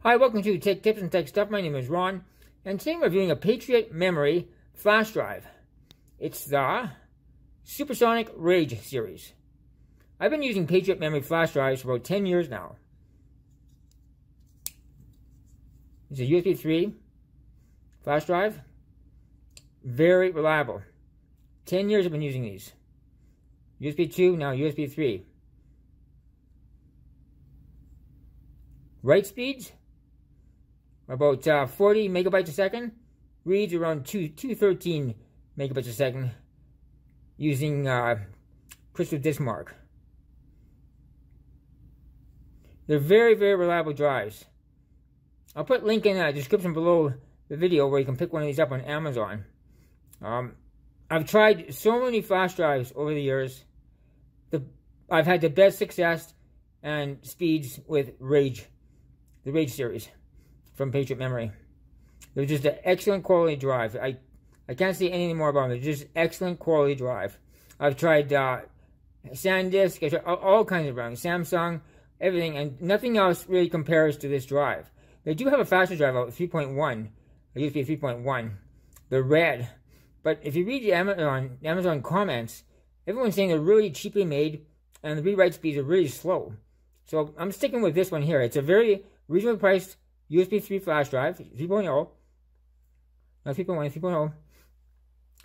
Hi, welcome to Tech Tips and Tech Stuff. My name is Ron, and today I'm reviewing a Patriot memory flash drive. It's the Supersonic Rage series. I've been using Patriot memory flash drives for about 10 years now. It's a USB 3 flash drive. Very reliable. 10 years I've been using these. USB 2, now USB 3. Write speeds are about 40 megabytes a second. Reads around 213 megabytes a second using crystal disk mark. They're very, very reliable drives. I'll put a link in the description below the video where you can pick one of these up on Amazon. I've tried so many flash drives over the years. I've had the best success and speeds with Rage, the Rage series from Patriot Memory. They're just an excellent quality drive. I can't say anything more about them. They're just excellent quality drive. I've tried SanDisk, I've tried all kinds of brands, Samsung, everything, and nothing else really compares to this drive. They do have a faster drive out, 3.1, a USB 3.1. They're red. But if you read the Amazon comments, everyone's saying they're really cheaply made and the rewrite speeds are really slow. So I'm sticking with this one here. It's a very reasonably priced USB 3 flash drive, 3.0. No, 3.1, 3.0.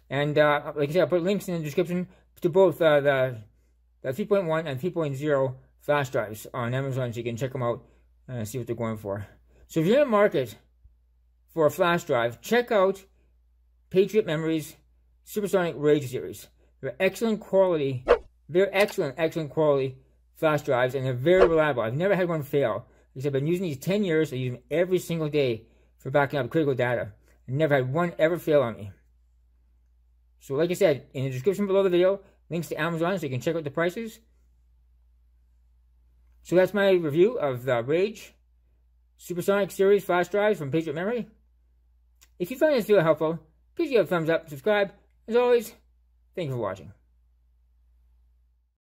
And like I said, I'll put links in the description to both the 3.1 and 3.0 flash drives on Amazon so you can check them out and see what they're going for. So if you're in the market for a flash drive, check out Patriot Memory's Supersonic Rage series. They're excellent quality, they're excellent quality flash drives, and they're very reliable. I've never had one fail. Because I've been using these 10 years, I use them every single day for backing up critical data. I've never had one ever fail on me. So like I said, in the description below the video, links to Amazon so you can check out the prices. So that's my review of the Rage Supersonic series flash drives from Patriot Memory. If you find this video helpful, please give it a thumbs up, subscribe. As always, thank you for watching.